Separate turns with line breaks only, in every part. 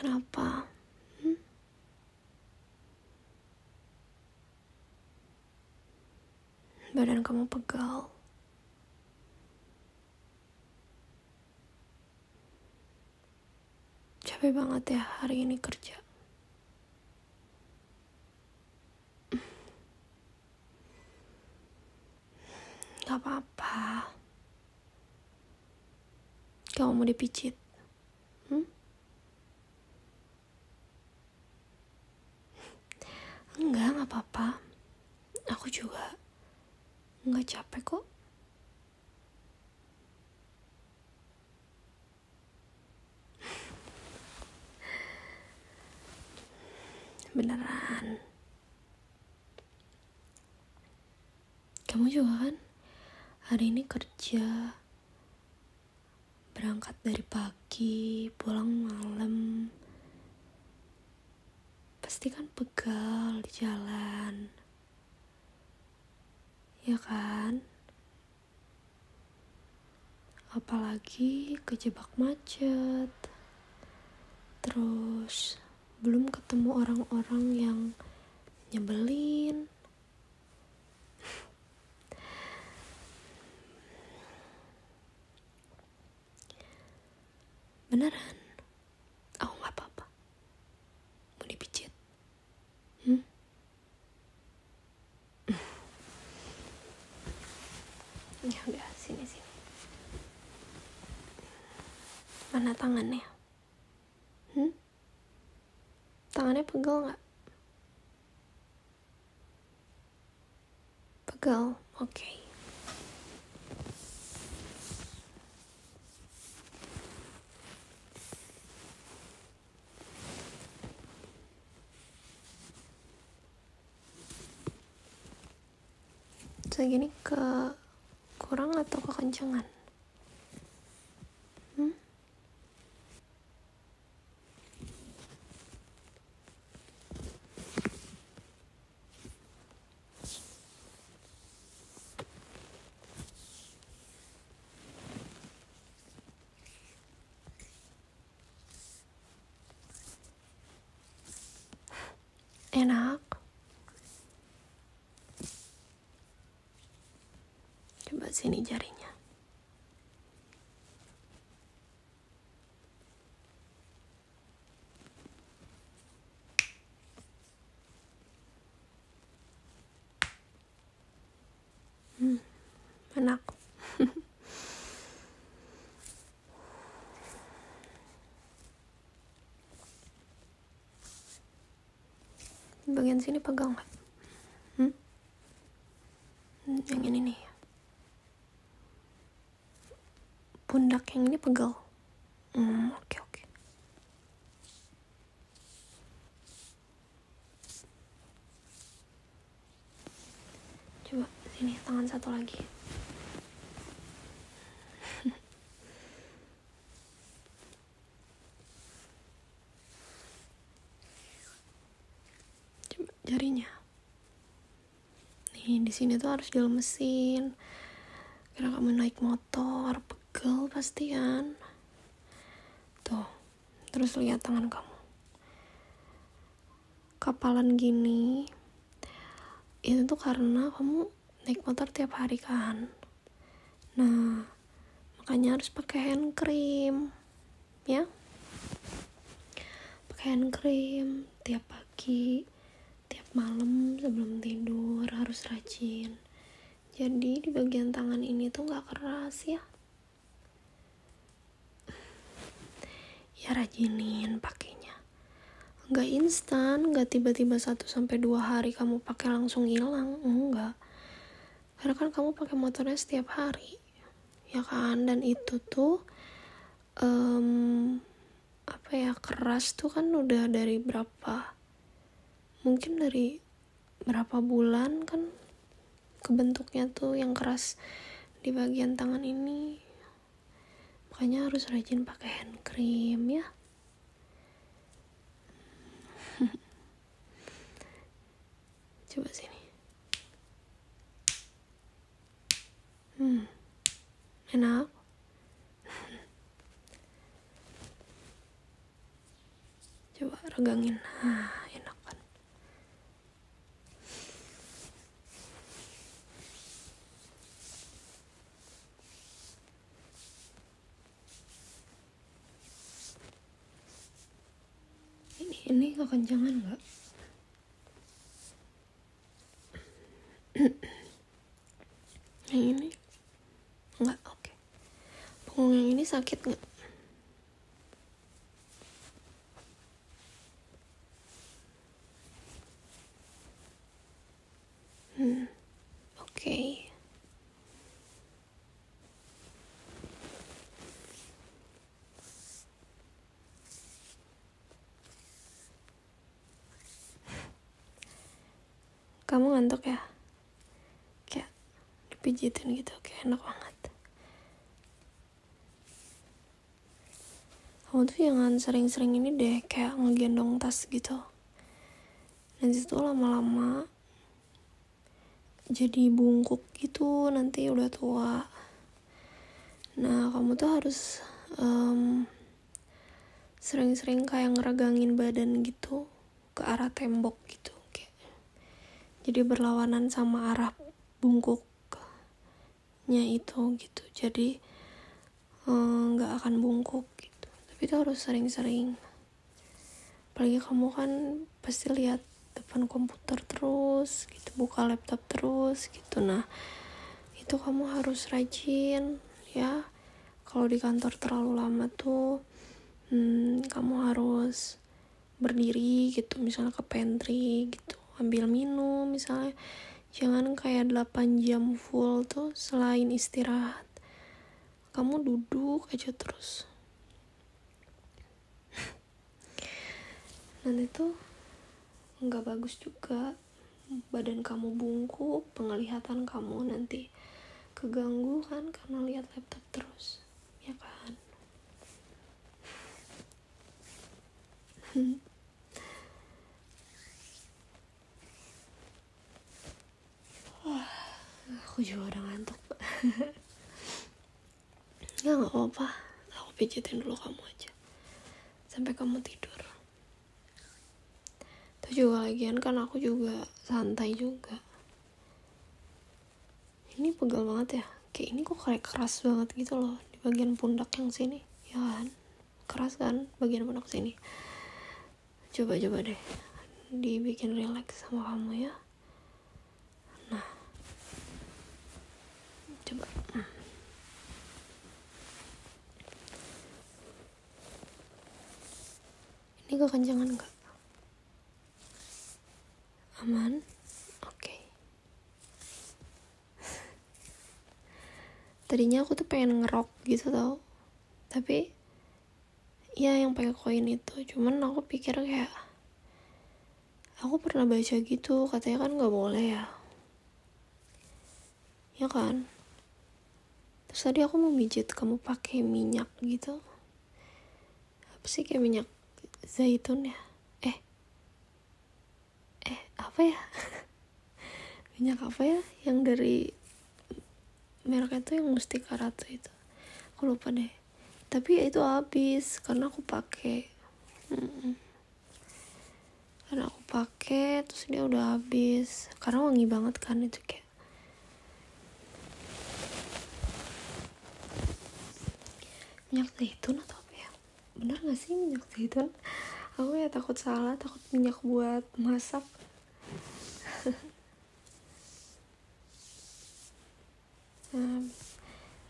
Kenapa? Hmm? Badan kamu pegal. Capek banget ya hari ini kerja. Gak apa-apa. Kamu mau dipijit? Enggak, gak apa-apa. Aku juga gak capek kok. Beneran. Kamu juga kan hari ini kerja, berangkat dari pagi, pulang malam. Pasti kan pegal di jalan, ya kan? Apalagi kejebak macet. Terus belum ketemu orang-orang yang nyebelin. Beneran, aku gak apa-apa. Mau dipijit? Ya udah, sini. Mana tangannya? Tangannya pegel gak? Pegel, oke. Segini kurang atau kekencengan? Enak. Coba sini jarinya. Enak. Bagian sini pegang gak? Yang ini nih. Pundak yang ini pegal. Oke. Coba sini, tangan satu lagi. Coba jarinya. Nih, di sini tuh harus dilemesin. Karena kamu naik motor, pegel pasti kan. Tuh, terus lihat tangan kamu. Kapalan gini. Itu tuh karena kamu naik motor tiap hari kan. Nah, makanya harus pakai hand cream. Ya. Pakai hand cream tiap pagi, tiap malam sebelum tidur harus rajin. Jadi di bagian tangan ini tuh gak keras ya. Ya rajinin pakainya. Gak instan, gak tiba-tiba 1-2 hari kamu pakai langsung hilang, enggak. Karena kan kamu pakai motornya setiap hari, ya kan? Dan itu tuh keras tuh kan udah dari mungkin dari berapa bulan kan kebentuknya tuh yang keras di bagian tangan ini. Makanya harus rajin pakai hand cream ya. Coba sini. Enak. Coba regangin. Enak kan. Ini kekencangan nggak? Yang ini nggak. Oke. Punggung yang ini sakit nggak? Oke. Kamu ngantuk ya? Kayak dipijitin gitu, kayak enak banget. Kamu tuh jangan sering-sering ini deh, kayak ngegendong tas gitu. Nanti tuh lama-lama jadi bungkuk gitu, nanti udah tua. Nah, kamu tuh harus sering-sering kayak ngeregangin badan gitu ke arah tembok gitu, kayak jadi berlawanan sama arah bungkuknya itu gitu. Jadi nggak akan bungkuk gitu. Tapi itu harus sering-sering. Apalagi kamu kan pasti lihat depan komputer terus gitu, buka laptop terus gitu. Nah, itu kamu harus rajin ya. Kalau di kantor terlalu lama tuh kamu harus berdiri gitu, misalnya ke pantry gitu, ambil minum misalnya. Jangan kayak 8 jam full tuh selain istirahat kamu duduk aja terus. Nanti tuh nggak bagus juga, badan kamu bungkuk, penglihatan kamu nanti keganggu kan karena lihat laptop terus, ya kan? Aku juga udah ngantuk. Ya nggak apa-apa, aku pijitin dulu kamu aja sampai kamu tidur. Itu juga lagian kan aku juga santai juga. Ini pegal banget ya, kayak ini kok kayak keras banget gitu loh di bagian pundak yang sini, ya kan? Keras kan bagian pundak sini. Coba deh dibikin relax sama kamu ya. Nah, coba. Ini kekencangan gak? Aman? Oke. Tadinya aku tuh pengen ngerok gitu tau, tapi ya yang pakai koin itu. Cuman aku pikir kayak, aku pernah baca gitu, katanya kan gak boleh ya kan? Terus tadi aku mau mijit kamu pakai minyak gitu. Apa sih, kayak minyak zaitun ya? Apa ya? Minyak apa ya? Yang dari mereknya tuh yang Mustika Ratu itu. Aku lupa deh. Tapi ya itu habis karena aku pakai. Karena aku pakai terus dia udah habis. Karena wangi banget kan itu, kayak minyak zaitun atau apa ya? Bener gak sih minyak zaitun? Aku ya takut salah, takut minyak buat masak. Nah,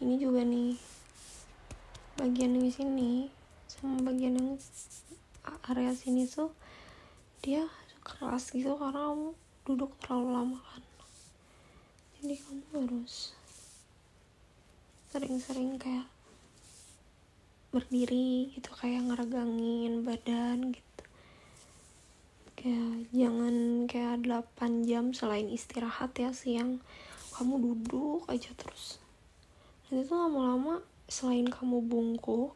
ini juga nih bagian yang sini sama bagian yang area sini tuh dia keras gitu karena kamu duduk terlalu lama kan. Jadi kamu harus sering-sering kayak berdiri gitu, kayak ngeregangin badan gitu. Kayak jangan kayak 8 jam selain istirahat ya siang kamu duduk aja terus. Nanti tuh lama-lama selain kamu bungkuk,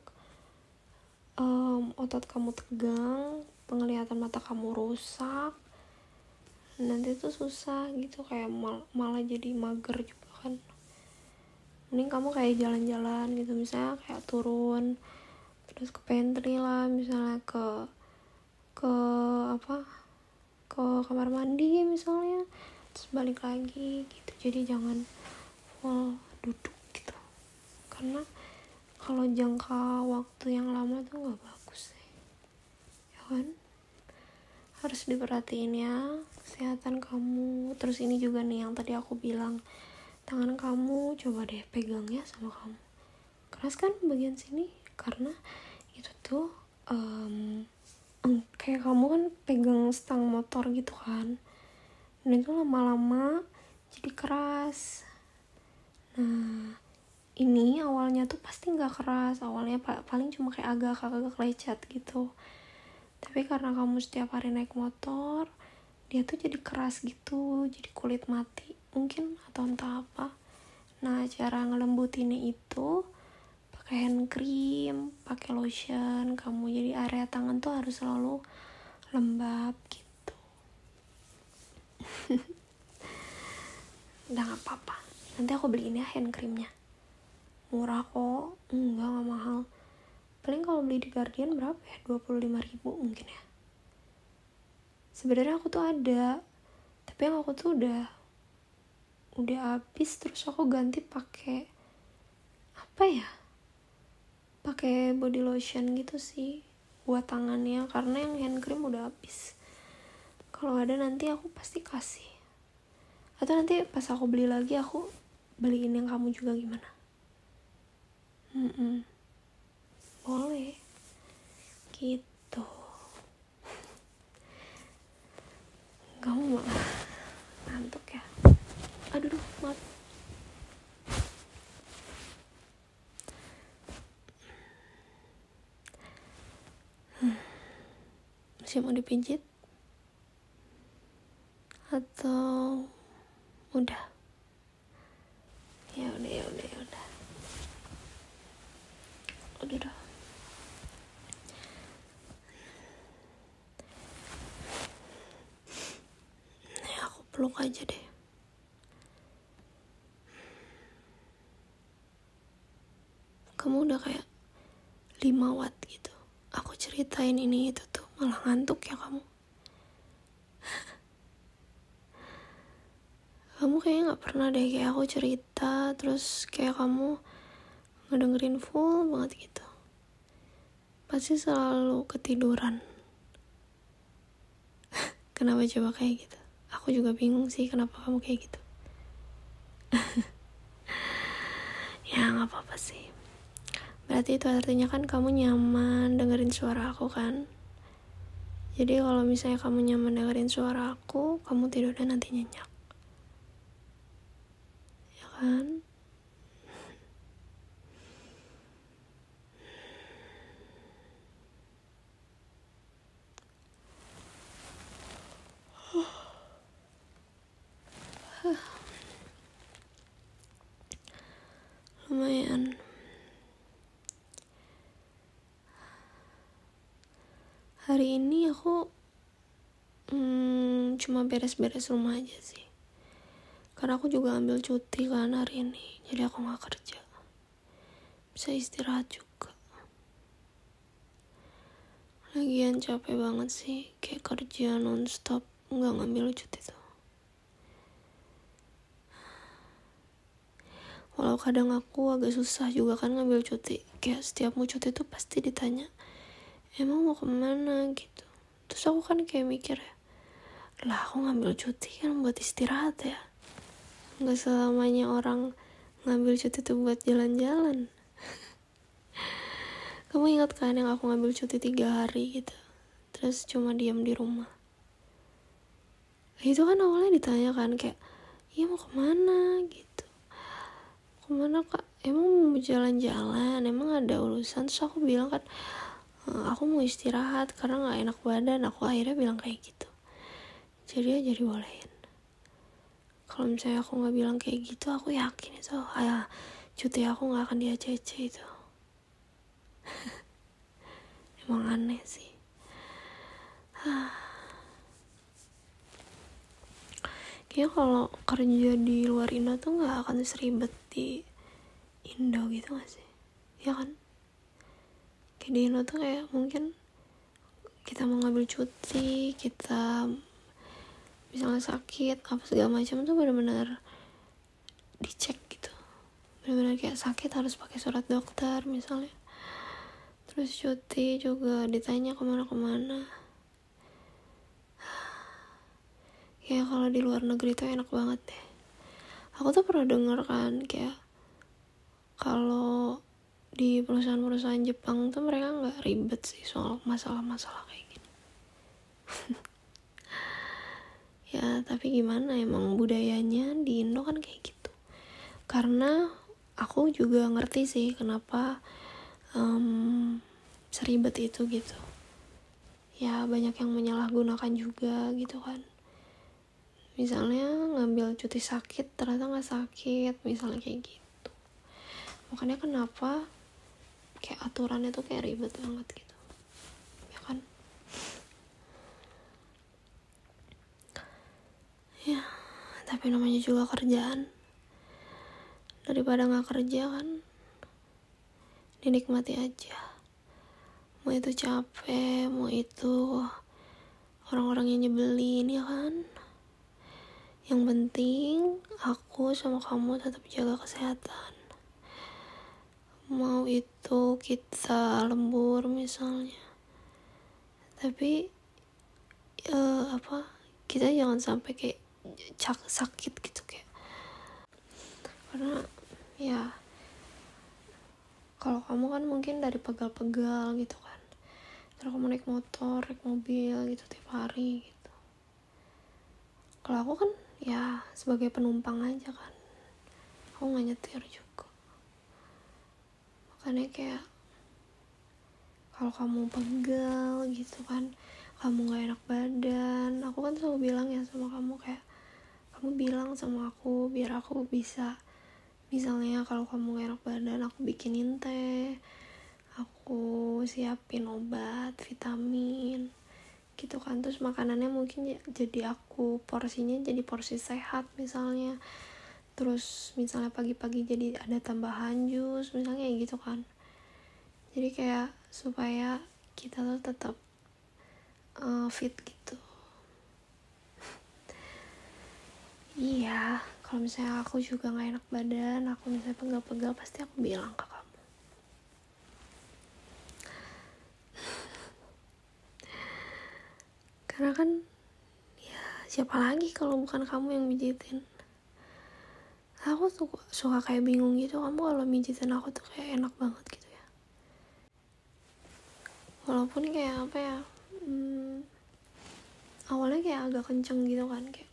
otot kamu tegang, penglihatan mata kamu rusak, nanti tuh susah gitu, kayak malah jadi mager juga kan. Mending kamu kayak jalan-jalan gitu, misalnya kayak turun terus ke pantry lah, misalnya ke ke ke kamar mandi misalnya, terus balik lagi gitu. Jadi jangan full duduk gitu, karena kalau jangka waktu yang lama tuh nggak bagus sih, ya kan. Harus diperhatiin ya kesehatan kamu. Terus ini juga nih yang tadi aku bilang, tangan kamu coba deh pegang ya sama kamu, keras kan bagian sini, karena itu tuh kayak kamu kan pegang stang motor gitu kan, dan itu lama-lama jadi keras. Nah ini awalnya tuh pasti nggak keras, awalnya paling cuma kayak agak lecet gitu, tapi karena kamu setiap hari naik motor, dia tuh jadi keras gitu, jadi kulit mati mungkin atau entah apa. Nah cara ngelembutinnya itu pakai hand cream, pakai lotion kamu, jadi area tangan tuh harus selalu lembab gitu. Udah gak apa-apa, nanti aku beliin ya hand creamnya, murah kok, enggak mahal. Paling kalau beli di Guardian berapa ya, 25.000 mungkin ya. Sebenarnya aku tuh ada, tapi yang aku tuh udah habis, terus aku ganti pakai apa ya, pakai body lotion gitu sih buat tangannya, karena yang hand cream udah habis. Kalau ada nanti aku pasti kasih, atau nanti pas aku beli lagi aku beliin yang kamu juga, gimana? Boleh gitu. Kamu malah ngantuk ya? Aduh maaf. Masih mau dipijit? Atau udah? Ya udah. Udah. Nih aku peluk aja deh. Kamu udah kayak 5 watt gitu. Aku ceritain ini itu tuh malah ngantuk ya kamu. Kamu kayaknya gak pernah deh kayak aku cerita terus kayak kamu ngedengerin full banget gitu. Pasti selalu ketiduran. Kenapa coba kayak gitu? Aku juga bingung sih kenapa kamu kayak gitu. Ya gak apa-apa sih. Berarti itu artinya kan kamu nyaman dengerin suara aku kan. Jadi kalau misalnya kamu nyaman dengerin suara aku, kamu tidurnya nanti nyenyak, ya kan? Lumayan. Hari ini aku cuma beres-beres rumah aja sih, karena aku juga ambil cuti kan hari ini, jadi aku gak kerja, bisa istirahat juga. Lagian capek banget sih, kayak kerja nonstop, gak ngambil cuti tuh. Walau kadang aku agak susah juga kan ngambil cuti, kayak setiap mau cuti tuh pasti ditanya, emang mau kemana gitu. Terus aku kan kayak mikir ya, lah aku ngambil cuti kan buat istirahat ya, gak selamanya orang ngambil cuti tuh buat jalan-jalan. Kamu ingat kan yang aku ngambil cuti 3 hari gitu, terus cuma diam di rumah. Itu kan awalnya ditanya kan kayak, iya mau kemana gitu, kemana kak, emang mau jalan-jalan, emang ada urusan. Terus aku bilang kan, aku mau istirahat karena gak enak badan. Aku akhirnya bilang kayak gitu, jadi bolehin. Kalau misalnya aku gak bilang kayak gitu, aku yakin itu cuti aku gak akan di-ACC itu. Emang aneh sih. Kayaknya kalau kerja di luar Indo tuh gak akan seribet di Indo gitu gak sih? Ya kan? Kayak di Indo tuh kayak mungkin kita mau ngambil cuti, kita misalnya sakit apa segala macam tuh benar-benar dicek gitu, benar-benar kayak sakit harus pakai surat dokter misalnya. Terus cuti juga ditanya kemana-kemana. Ya kalau di luar negeri tuh enak banget deh. Aku tuh pernah denger kan kayak kalau di perusahaan-perusahaan Jepang tuh mereka nggak ribet sih soal masalah-masalah kayak gini. Ya tapi gimana, emang budayanya di Indo kan kayak gitu. Karena aku juga ngerti sih kenapa seribet itu gitu. Ya banyak yang menyalahgunakan juga gitu kan. Misalnya ngambil cuti sakit ternyata nggak sakit, misalnya kayak gitu. Makanya kenapa kayak aturannya tuh kayak ribet banget gitu, ya kan? Ya tapi namanya juga kerjaan, daripada nggak kerja kan dinikmati aja. Mau itu capek, mau itu orang-orang yang nyebelin, ya kan? Yang penting aku sama kamu tetap jaga kesehatan. Mau itu kita lembur misalnya, tapi kita jangan sampai kayak sakit gitu kayak. Karena ya kalau kamu kan mungkin dari pegal-pegal gitu kan, terus kamu naik motor, naik mobil gitu tiap hari gitu. Kalau aku kan ya sebagai penumpang aja kan, aku nggak nyetir juga. Makanya kayak kalau kamu pegal gitu kan, kamu nggak enak badan, aku kan selalu bilang ya sama kamu kayak, kamu bilang sama aku biar aku bisa, misalnya kalau kamu gak enak badan aku bikinin teh, aku siapin obat, vitamin gitu kan. Terus makanannya mungkin jadi aku porsinya jadi porsi sehat misalnya. Terus misalnya pagi-pagi jadi ada tambahan jus misalnya kayak gitu kan. Jadi kayak supaya kita tuh tetap fit gitu. Iya, kalau misalnya aku juga gak enak badan, aku misalnya pegal-pegal, pasti aku bilang ke kamu. Karena kan ya siapa lagi kalau bukan kamu yang mijitin. Aku tuh suka kayak bingung gitu, kamu kalau mijitin aku tuh kayak enak banget gitu ya. Walaupun kayak apa ya, awalnya kayak agak kenceng gitu kan, kayak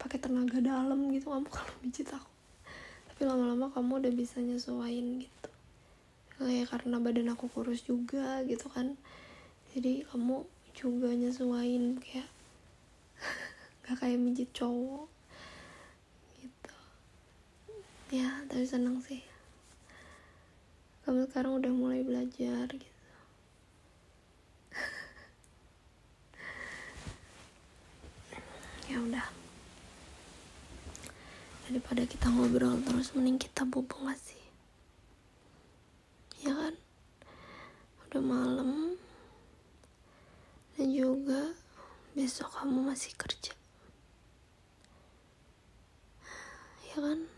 pakai tenaga dalam gitu kamu kalau mijit aku. Tapi lama-lama kamu udah bisa nyesuaiin gitu. Ya karena badan aku kurus juga gitu kan, jadi kamu juga nyesuaiin kayak gak kayak mijit cowok gitu. Ya tapi seneng sih kamu sekarang udah mulai belajar gitu. Ya udah, daripada kita ngobrol terus mending kita bobo gak sih, ya kan? Udah malam dan juga besok kamu masih kerja, ya kan?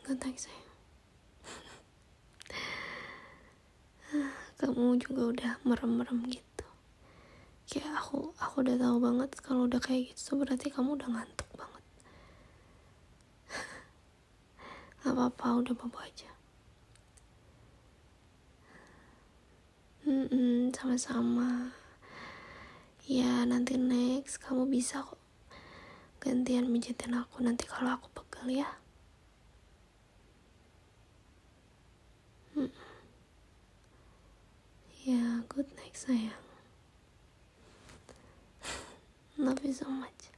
Ganteng sayang. Kamu juga udah merem-merem gitu. Kayak aku udah tahu banget kalau udah kayak gitu berarti kamu udah ngantuk banget. Gak apa-apa, udah bobo aja. Sama-sama. Ya nanti next kamu bisa kok gantian mijitin aku nanti kalau aku pegel ya. Ya good night sayang. Love you so much.